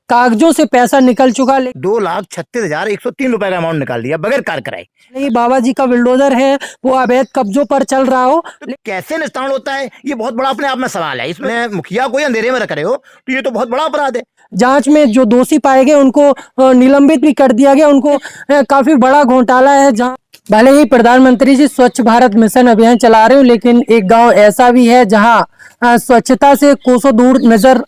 कागजों से पैसा निकल चुका। 2,36,103 का अमाउंट निकाल दिया बगैर कार कराए। नहीं, बाबा जी का बिल्डोजर है वो अवैध कब्जों पर चल रहा हो। तो कैसे निस्तारण होता है, ये बहुत बड़ा अपने आप में सवाल है। इसमें मुखिया कोई अंधेरे में रख रहे हो तो ये तो बहुत बड़ा अपराध है। जांच में जो दोषी पाए गए उनको निलंबित भी कर दिया गया। उनको काफी बड़ा घोटाला है। जहां भले ही प्रधानमंत्री जी स्वच्छ भारत मिशन अभियान चला रहे हो, लेकिन एक गांव ऐसा भी है जहां स्वच्छता से कोसों दूर नजर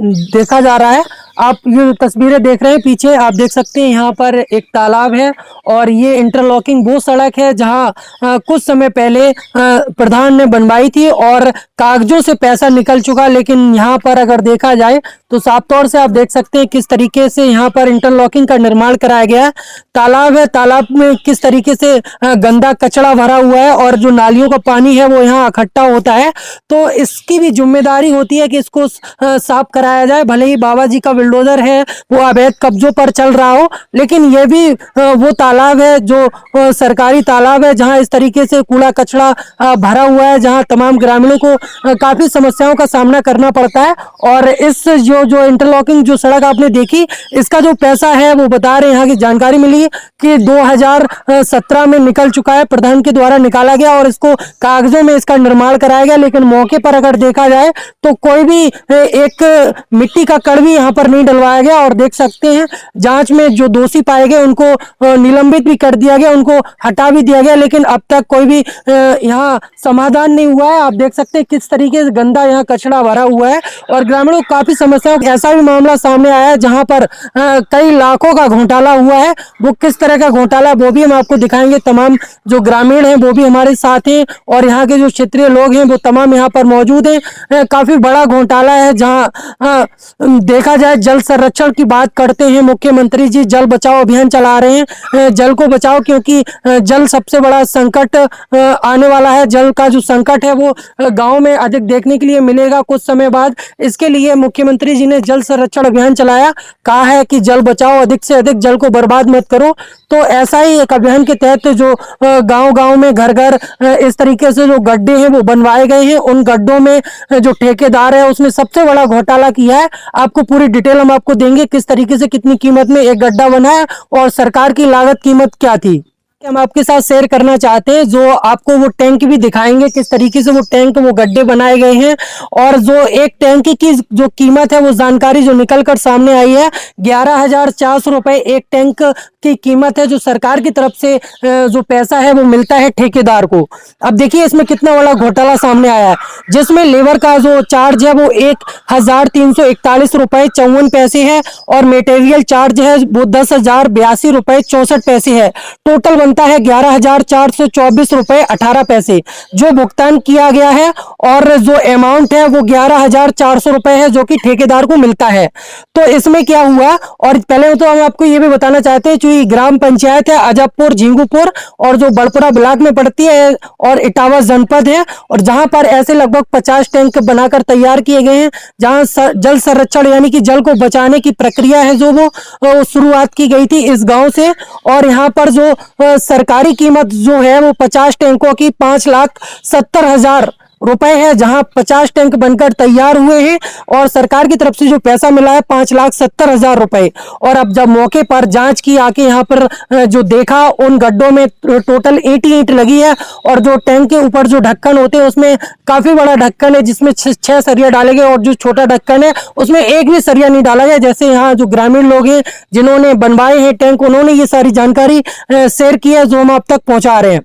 देखा जा रहा है। आप ये तस्वीरें देख रहे हैं पीछे, आप देख सकते हैं यहाँ पर एक तालाब है और ये इंटरलॉकिंग वो सड़क है जहाँ कुछ समय पहले प्रधान ने बनवाई थी और कागजों से पैसा निकल चुका। लेकिन यहाँ पर अगर देखा जाए तो साफ तौर से आप देख सकते हैं किस तरीके से यहाँ पर इंटरलॉकिंग का निर्माण कराया गया है। तालाब है, तालाब में किस तरीके से गंदा कचरा भरा हुआ है और जो नालियों का पानी है वो यहाँ इकट्ठा होता है। तो इसकी भी जिम्मेदारी होती है कि इसको साफ कराया जाए। भले ही बाबा जी का बिल्डोजर है वो अवैध कब्जों पर चल रहा हो, लेकिन ये भी वो तालाब है जो सरकारी तालाब है जहां इस तरीके से कूड़ा कचरा भरा हुआ है, जहां तमाम ग्रामीणों को काफी समस्याओं का सामना करना पड़ता है। और इस जो इंटरलॉकिंग जो सड़क आपने देखी, इसका जो पैसा है वो बता रहे हैं, यहाँ की जानकारी मिली है कि 2017 में निकल चुका है, प्रधान के द्वारा निकाला गया और इसको कागजों में इसका निर्माण कराया गया। लेकिन मौके पर अगर देखा जाए तो कोई भी एक मिट्टी का कण भी यहाँ पर नहीं डलवाया गया। और देख सकते हैं जांच में जो दोषी पाए गए उनको निलंबित भी कर दिया गया, उनको हटा भी दिया गया, लेकिन अब तक कोई भी यहाँ समाधान नहीं हुआ है। आप देख सकते हैं किस तरीके से गंदा यहाँ कचरा भरा हुआ है और ग्रामीणों को काफी समस्या। ऐसा भी मामला सामने आया है जहां पर कई लाखों का घोटाला हुआ है। वो किस तरह का घोटाला वो भी हम आपको दिखाएंगे। तमाम जो ग्रामीण हैं वो भी हमारे साथ हैं और यहाँ के जो क्षेत्रीय लोग हैं वो तमाम यहाँ पर मौजूद हैं। काफी बड़ा घोटाला है जहाँ देखा जाए जल संरक्षण की बात करते हैं। मुख्यमंत्री जी जल बचाओ अभियान चला रहे हैं, जल को बचाओ, क्योंकि जल सबसे बड़ा संकट आने वाला है। जल का जो संकट है वो गांव में अधिक देखने के लिए मिलेगा कुछ समय बाद। इसके लिए मुख्यमंत्री जी ने जल संरक्षण अभियान चलाया, कहा है कि जल बचाओ, अधिक से अधिक जल को बर्बाद मत करो। तो ऐसा ही एक अभियान के तहत जो गांव-गांव में घर घर इस तरीके से जो गड्ढे हैं वो बनवाए गए हैं। उन गड्ढों में जो ठेकेदार है उसने सबसे बड़ा घोटाला किया है। आपको पूरी डिटेल हम आपको देंगे, किस तरीके से कितनी कीमत में एक गड्ढा बना है और सरकार की लागत कीमत क्या थी हम आपके साथ शेयर करना चाहते हैं। जो आपको वो टैंक भी दिखाएंगे किस तरीके से वो टैंक वो गड्ढे बनाए गए हैं और जो एक टैंक की जो कीमत है वो जानकारी जो निकल कर सामने आई है 11,400 रुपए एक टैंक की कीमत है, जो सरकार की तरफ से जो पैसा है वो मिलता है ठेकेदार को। अब देखिए इसमें कितना बड़ा घोटाला सामने आया है, जिसमें लेबर का जो चार्ज है वो 1,341 रुपए 54 पैसे है और मटेरियल चार्ज है वो 10,082 रुपए 64 पैसे है। टोटल बनता है 11,424 रुपए 18 पैसे जो भुगतान किया गया है और जो अमाउंट है वो 11,400 रुपए है जो कि ठेकेदार को मिलता है। तो इसमें क्या हुआ, और पहले तो हम आपको ये भी बताना चाहते हैं, जो ग्राम पंचायत है अजबपुर झिंगुपुर और जो बड़पुरा ब्लॉक में पड़ती है और इटावा जनपद है, और जहां पर ऐसे लगभग 50 टैंक बनाकर तैयार किए गए हैं, जहां जल संरक्षण यानी कि जल को बचाने की प्रक्रिया है जो वो शुरुआत की गई थी इस गांव से। और यहाँ पर जो सरकारी कीमत जो है वो 50 टैंकों की 5,70,000 रुपए है, जहां 50 टैंक बनकर तैयार हुए हैं और सरकार की तरफ से जो पैसा मिला है 5,70,000 रुपए। और अब जब मौके पर जांच की आके यहाँ पर जो देखा, उन गड्ढों में टोटल ईंट लगी है और जो टैंक के ऊपर जो ढक्कन होते हैं उसमें काफी बड़ा ढक्कन है जिसमें 6 सरिया डाले गए और जो छोटा ढक्कन है उसमें एक भी सरिया नहीं डाला गया। जैसे यहाँ जो ग्रामीण लोग हैं जिन्होंने बनवाए हैं टैंक, उन्होंने ये सारी जानकारी शेयर की है जो हम आप तक पहुंचा रहे हैं।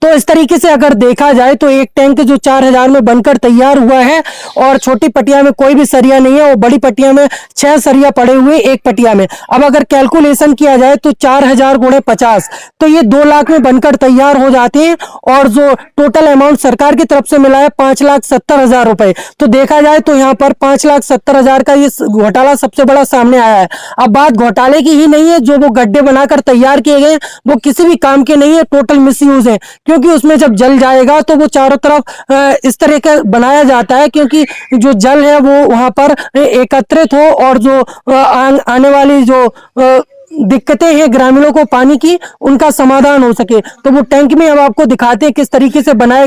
तो इस तरीके से अगर देखा जाए तो एक टैंक जो 4,000 में बनकर तैयार हुआ है और छोटी पटिया में कोई भी सरिया नहीं है और बड़ी पटिया में 6 सरिया पड़े हुए एक पटिया में। अब अगर कैलकुलेशन किया जाए तो 4,000 गुणे 50 तो ये 2 लाख में बनकर तैयार हो जाते हैं और जो टोटल अमाउंट सरकार की तरफ से मिला है 5,70,000 रुपए। तो देखा जाए तो यहाँ पर 5,70,000 का ये घोटाला सबसे बड़ा सामने आया है। अब बात घोटाले की ही नहीं है, जो वो गड्ढे बनाकर तैयार किए गए वो किसी भी काम के नहीं है, टोटल मिसयूज है। क्योंकि उसमें जब जल जाएगा तो वो चारों तरफ इस तरह का बनाया जाता है क्योंकि जो जल है वो वहां पर एकत्रित हो और जो आने वाली जो दिक्कतें हैं ग्रामीणों को पानी की, उनका समाधान हो सके। तो वो टैंक में अब आपको दिखाते हैं किस तरीके से बनाया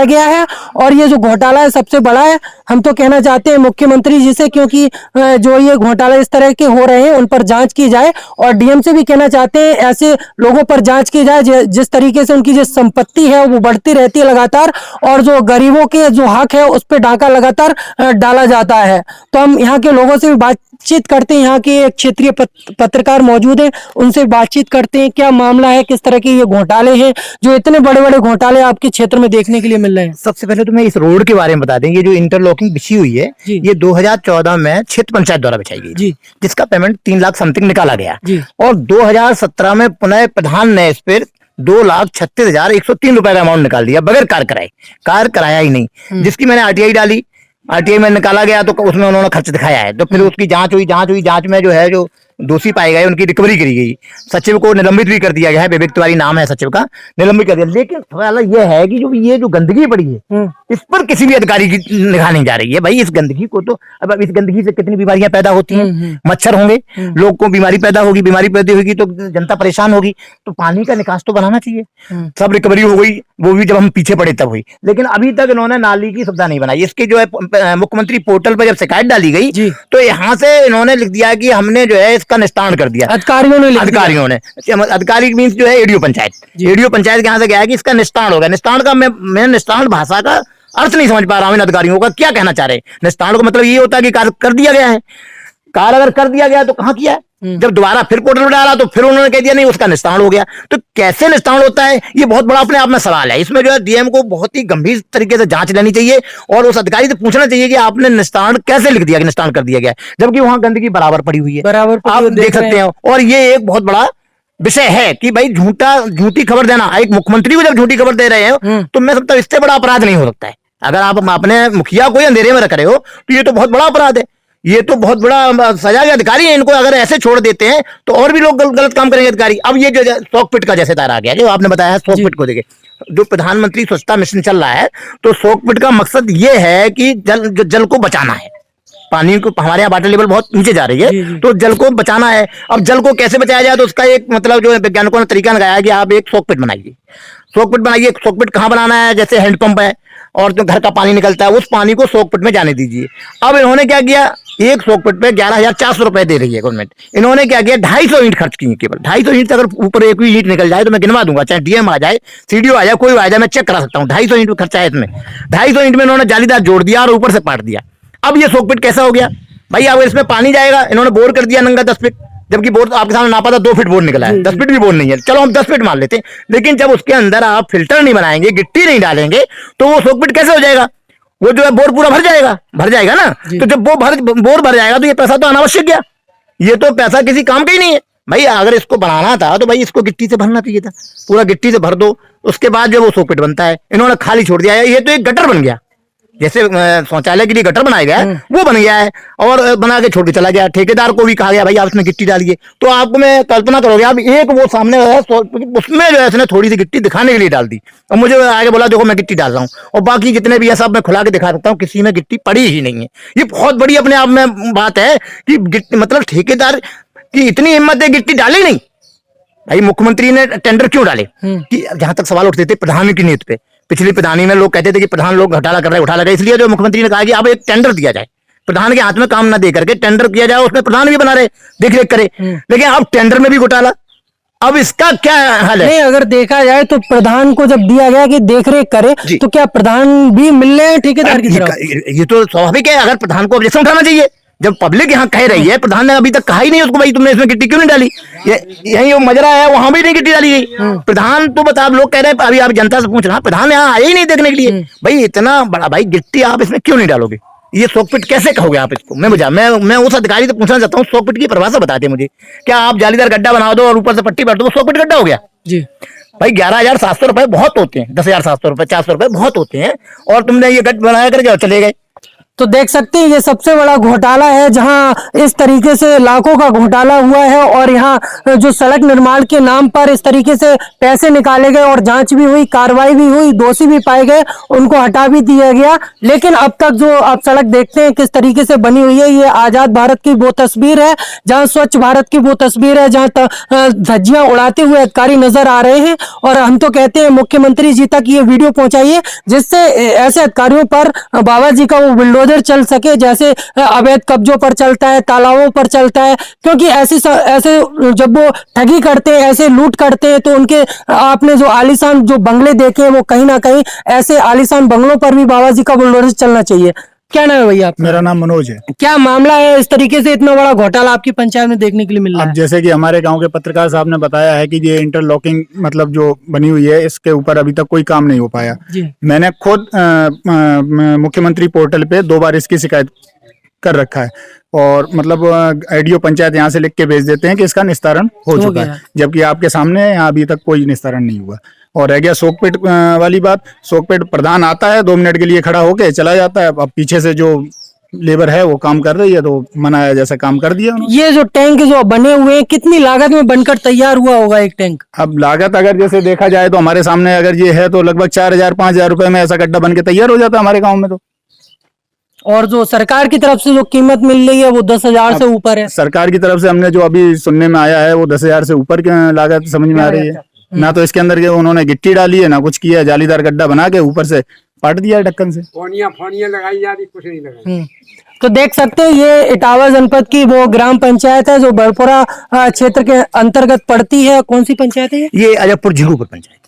गया है। और ये जो घोटाला है सबसे बड़ा है। हम तो कहना चाहते हैं मुख्यमंत्री जी से, क्योंकि जो ये घोटाले इस तरह के हो रहे हैं उन पर जांच की जाए, और डीएम से भी कहना चाहते हैं ऐसे लोगों पर जांच की जाए जिस तरीके से उनकी जो संपत्ति है वो बढ़ती रहती है लगातार, और जो गरीबों के जो हक है उस पर डाका लगातार डाला जाता है। तो हम यहाँ के लोगों से भी बातचीत करते हैं, यहाँ के एक क्षेत्रीय पत्रकार मौजूद हैं, उनसे बातचीत करते हैं क्या मामला है, किस तरह के ये घोटाले हैं, जो इतने बड़े बड़े घोटाले आपके क्षेत्र में देखने के लिए मिल रहे हैं। सबसे पहले तो मैं इस रोड के बारे में बता दें, ये जो इंटरलॉकिंग बिछी हुई है ये 2014 में क्षेत्र पंचायत द्वारा बिछाई गई जी, जिसका पेमेंट 3 लाख समथिंग निकाला गया जी। और 2017 में पुनः प्रधान ने इस पर 2,36,103 रुपए का अमाउंट निकाल दिया बगैर कार्य कराया ही नहीं, जिसकी मैंने आरटीआई डाली। आरटीआई में निकाला गया तो उसमें उन्होंने खर्च दिखाया है, तो फिर उसकी जांच हुई। जांच में जो है जो दोषी पाए गए उनकी रिकवरी करी गई। सचिव को निलंबित भी कर दिया गया है, विवेक तिवारी नाम है सचिव का, निलंबित कर दिया। लेकिन सवाल यह है कि जो गंदगी पड़ी है इस पर किसी भी अधिकारी की निगाह नहीं जा रही है। भाई इस गंदगी को तो अब इस गंदगी से कितनी बीमारियां पैदा होती हैं, मच्छर होंगे, लोग को बीमारी पैदा होगी, बीमारी पैदा होगी तो जनता परेशान होगी। तो पानी का निकास तो बनाना चाहिए। सब रिकवरी हो गई, वो भी जब हम पीछे पड़े तब हुई, लेकिन अभी तक इन्होंने नाली की सुविधा नहीं बनाई। इसकी जो है मुख्यमंत्री पोर्टल पर जब शिकायत डाली गई तो यहाँ से इन्होंने लिख दिया कि हमने जो है इसका निस्तारण कर दिया। अधिकारी मींस जो है एडीओ पंचायत के यहाँ से गया है कि इसका निस्तारण होगा। निस्तारण का मैं निस्तारण भाषा का अर्थ नहीं समझ पा रहा हूं इन अधिकारियों का क्या कहना चाह रहे हैं। निस्तारण का मतलब ये होता है कि कार्य कर दिया गया है। कार्य अगर कर दिया गया तो कहां किया है, जब दोबारा फिर पोर्टल में डाला तो फिर उन्होंने कह दिया नहीं उसका निस्तारण हो गया। तो कैसे निस्तारण होता है ये बहुत बड़ा अपने आप में सवाल है। इसमें जो है डीएम को बहुत ही गंभीर तरीके से जांच लेनी चाहिए और उस अधिकारी से पूछना चाहिए कि आपने निस्तारण कैसे लिख दिया कि निस्तारण कर दिया गया, जबकि वहां गंदगी बराबर पड़ी हुई है, आप देख सकते हैं। और ये एक बहुत बड़ा विषय है कि भाई झूठी खबर देना, एक मुख्यमंत्री को जब झूठी खबर दे रहे हैं तो मैं समझता हूं इससे बड़ा अपराध नहीं हो सकता है। अगर आप अपने मुखिया को अंधेरे में रख रहे हो तो ये तो बहुत बड़ा अपराध है, ये तो बहुत बड़ा सजा के अधिकारी है। इनको अगर ऐसे छोड़ देते हैं तो और भी लोग गलत काम करेंगे अधिकारी। अब ये जो शोकपिट का जैसे दायरा आ गया, जो आपने बताया शोकपिट को देखे, जो प्रधानमंत्री स्वच्छता मिशन चल रहा है तो शोकपिट का मकसद ये है कि जल को बचाना है। पानी को हमारे यहाँ वाटर लेवल बहुत नीचे जा रही है तो जल को बचाना है। अब जल को कैसे बचाया जाए तो उसका एक मतलब जो वैज्ञानिकों ने तरीका लगाया कि आप एक शोकपिट बनाइए। शोकपिट कहाँ बनाना है, जैसे हैंडपंप है और जो घर का पानी निकलता है उस पानी को शोकपिट में जाने दीजिए। अब इन्होंने क्या किया, एक शोकपिट पे 11,400 रुपए दे रही है गवर्नमेंट। इन्होंने क्या किया 250 ईंट खर्च की, केवल 250 ईंट। अगर ऊपर एक भी ईंट निकल जाए तो मैं गिनवा दूंगा, चाहे डीएम आ जाए, सीडीओ आ जाए, कोई आ जाए, मैं चेक करा सकता हूँ। 250 ईंट खर्चा है इसमें। 250 ईंट में इन्होंने जालीदार जोड़ दिया और ऊपर से पाट दिया। अब ये शोकपिट कैसा हो गया भाई, अब इसमें पानी जाएगा, इन्होंने बोर कर दिया नंगा 10 फीट, जबकि बोर तो आपके सामने नापा था 2 फीट बोर निकला है, 10 फीट भी बोर नहीं है, चलो हम 10 फीट मान लेते हैं। लेकिन जब उसके अंदर आप फिल्टर नहीं बनाएंगे, गिट्टी नहीं डालेंगे तो वो शोकपिट कैसे हो जाएगा, वो जो है बोर पूरा भर जाएगा ना। तो जब वो बोर भर जाएगा तो ये पैसा तो अनावश्यक गया, ये तो पैसा किसी काम का ही नहीं है भाई। अगर इसको बनाना था तो भाई इसको गिट्टी से भरना चाहिए था, पूरा गिट्टी से भर दो, उसके बाद जो वो शोकपिट बनता है। इन्होंने खाली छोड़ दिया है, ये तो एक गटर बन गया, जैसे शौचालय के लिए गटर बनाया गया है वो बन गया है और बना के छोड़ के चला गया। ठेकेदार को भी कहा गया भाई आप इसमें गिट्टी डालिए, तो आपको मैं कल्पना करोगे आप एक वो सामने उसमें जो है इसने थोड़ी सी गिट्टी दिखाने के लिए डाल दी और मुझे आगे बोला देखो मैं गिट्टी डाल रहा हूँ, और बाकी जितने भी है सब मैं खुला के दिखा सकता हूँ, किसी में गिट्टी पड़ी ही नहीं है। ये बहुत बड़ी अपने आप में बात है कि मतलब ठेकेदार की इतनी हिम्मत है गिट्टी डाले नहीं। भाई मुख्यमंत्री ने टेंडर क्यों डाले, कि जहां तक सवाल उठते थे प्रधान की नीति पे, पिछली प्रधानी में लोग कहते थे कि प्रधान लोग घोटाला कर रहे हैं, इसलिए जो मुख्यमंत्री ने कहा कि अब एक टेंडर दिया जाए, प्रधान के हाथ में काम ना दे करके टेंडर किया जाए, उसमें प्रधान भी बना रहे, देख रेख करे। लेकिन अब टेंडर में भी घोटाला, अब इसका क्या हाल है? नहीं, अगर देखा जाए तो प्रधान को जब दिया गया कि देख रेख करे तो क्या प्रधान भी मिल रहे हैं ठेकेदार की तरफ? ये तो स्वाभाविक है, अगर प्रधान को ऑब्जेक्शन उठाना चाहिए। जब पब्लिक यहाँ कह रही है, प्रधान ने अभी तक कहा ही नहीं उसको भाई तुमने इसमें गिट्टी क्यों नहीं डाली, यही वो मजरा है वहां भी नहीं गिट्टी डाली गई। प्रधान तो बता, लोग कह रहे हैं अभी आप जनता से पूछ रहा, प्रधान यहाँ आए ही नहीं देखने के लिए। भाई इतना बड़ा भाई गिट्टी आप इसमें क्यों नहीं डालोगे, ये शोकपिट कैसे कहोगे आप इसको? मैं उस अधिकारी से पूछना चाहता हूँ, शोकपिट की परिभाषा बता दे मुझे। क्या आप जालीदार गड्ढा बना दो और ऊपर से पट्टी बैठ दो, शोकपिट गड्ढा हो गया जी? भाई 11,700 रुपए बहुत होते हैं, 10,700 रुपए 400 रुपए बहुत होते हैं, और तुमने ये गड्ढा बनाया करके चले गए। तो देख सकते हैं ये सबसे बड़ा घोटाला है जहां इस तरीके से लाखों का घोटाला हुआ है और यहाँ जो सड़क निर्माण के नाम पर इस तरीके से पैसे निकाले गए और जांच भी हुई, कार्रवाई भी हुई, दोषी भी पाए गए, उनको हटा भी दिया गया। लेकिन अब तक जो आप सड़क देखते हैं किस तरीके से बनी हुई है, ये आजाद भारत की वो तस्वीर है, जहां स्वच्छ भारत की वो तस्वीर है, जहां धज्जियां उड़ाते हुए अधिकारी नजर आ रहे हैं। और हम तो कहते हैं मुख्यमंत्री जी तक ये वीडियो पहुंचाइए जिससे ऐसे अधिकारियों पर बाबा जी का वो बुलडोजर चल सके, जैसे अवैध कब्जों पर चलता है, तालाबों पर चलता है। क्योंकि ऐसे जब वो ठगी करते हैं, ऐसे लूट करते हैं, तो उनके आपने जो आलीशान जो बंगले देखे हैं वो कहीं ना कहीं ऐसे आलीशान बंगलों पर भी बाबा जी का बुलडोजर चलना चाहिए। क्या नाम है भैया आपका? मेरा नाम मनोज है। क्या मामला है, इस तरीके से इतना बड़ा घोटाला आपकी पंचायत में देखने के लिए मिल रहा अब है? जैसे कि हमारे गांव के पत्रकार साहब ने बताया है कि ये इंटरलॉकिंग मतलब जो बनी हुई है इसके ऊपर अभी तक कोई काम नहीं हो पाया। जी। मैंने खुद मुख्यमंत्री पोर्टल पे 2 बार इसकी शिकायत कर रखा है और मतलब एडीओ पंचायत यहाँ से लिख के भेज देते हैं कि इसका निस्तारण हो चुका गया। है, जबकि आपके सामने यहाँ अभी तक कोई निस्तारण नहीं हुआ। और रह गया शोकपेट वाली बात, शोकपेट प्रधान आता है 2 मिनट के लिए खड़ा होके चला जाता है। अब पीछे से जो लेबर है वो काम कर रही है तो मनाया जैसा काम कर दिया उन्होंने। ये जो टैंक जो बने हुए हैं कितनी लागत में बनकर तैयार हुआ होगा एक टैंक? अब लागत अगर जैसे देखा जाए तो हमारे सामने अगर ये है तो लगभग 4,000-5,000 रुपए में ऐसा गड्ढा बन के तैयार हो जाता है हमारे गांव में। तो और जो सरकार की तरफ से जो कीमत मिल रही है वो 10,000 से ऊपर है। सरकार की तरफ से हमने जो अभी सुनने में आया है वो 10,000 से ऊपर की लागत समझ में आ रही है। ना तो इसके अंदर के उन्होंने गिट्टी डाली है, ना कुछ किया है, जालीदार गड्ढा बना के ऊपर से पाट दिया है ढक्कन से। फोनियां लगाई जा रही, कुछ नहीं लगाई। तो देख सकते हैं ये इटावा जनपद की वो ग्राम पंचायत है जो बड़पुरा क्षेत्र के अंतर्गत पड़ती है। कौन सी पंचायत है ये अजबपुर झिंगुपुर पंचायत।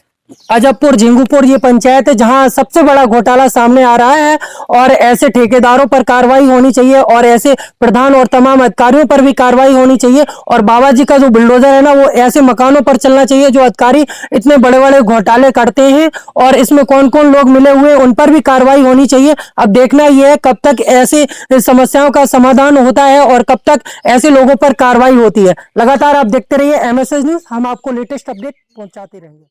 अजबपुर झिंगुपुर ये पंचायत है जहां सबसे बड़ा घोटाला सामने आ रहा है। और ऐसे ठेकेदारों पर कार्रवाई होनी चाहिए और ऐसे प्रधान और तमाम अधिकारियों पर भी कार्रवाई होनी चाहिए। और बाबा जी का जो बुलडोजर है ना वो ऐसे मकानों पर चलना चाहिए जो अधिकारी इतने बड़े बड़े घोटाले करते हैं। और इसमें कौन कौन लोग मिले हुए हैं उन पर भी कार्रवाई होनी चाहिए। अब देखना यह है कब तक ऐसे समस्याओं का समाधान होता है और कब तक ऐसे लोगों पर कार्रवाई होती है। लगातार आप देखते रहिए MSS न्यूज, हम आपको लेटेस्ट अपडेट पहुंचाते रहेंगे।